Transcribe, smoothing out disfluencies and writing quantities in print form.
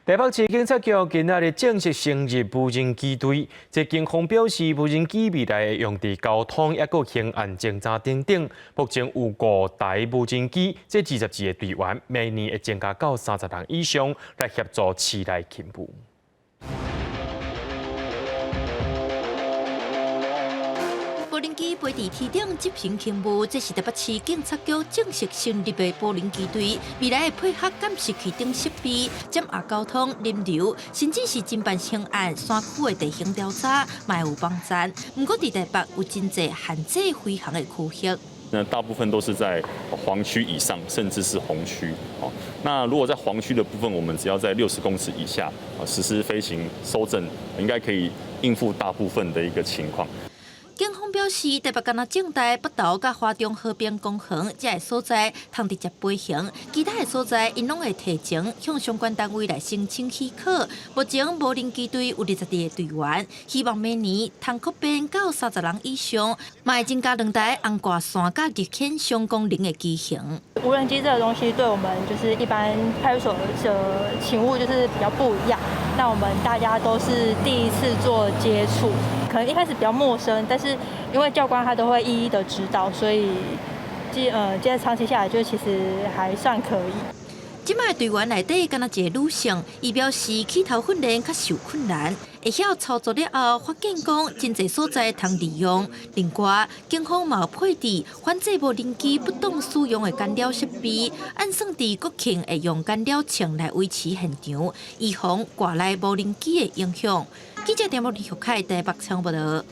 台北市警察局今仔日正式成立无人机队，这警方表示，无人机未来会用伫交通，也个刑案侦查等等。目前有5台无人机，这22个队员，明年会增加到30人以上，来协助市内勤务。无人机飞伫天顶执行任务，这是台北市警察局正式成立的无人机队。未来会配合监视器等设备，掌握交通、人流，甚至是侦办刑案、山区的地形调查，嘛有帮助。不过，伫台北有真侪限制飞行的区域。那大部分都是在黄区以上，甚至是红区。那如果在黄区的部分，我们只要在60公尺以下实施飞行搜证，应该可以应付大部分的一个情况。警方表示，台北敢若正大、北投、甲华中河边公园这个所在，通直接飞行；其他的所在，因拢会提前向相关单位来申请许可。目前无人机队有22个队员，希望明年通扩编到30人以上，嘛会增加2台红挂线甲日天相功能的机型。无人机这个东西对我们就是一般派出所的勤务就是比较不一样。那我们大家都是第一次做接触，可能一开始比较陌生，但是因为教官他都会一一的指导，所以接着长期下来就其实还算可以。即摆队员内底敢若一个女性，伊表示起头训练较受困难，会晓操作了后，发现讲真侪所在通利用。另外，警方嘛有配置反制无人机不当使用的干扰设备，按算伫国庆会用干扰枪来维持现场，以防外来无人机的影响。记者电报李玉凯台北采访报道。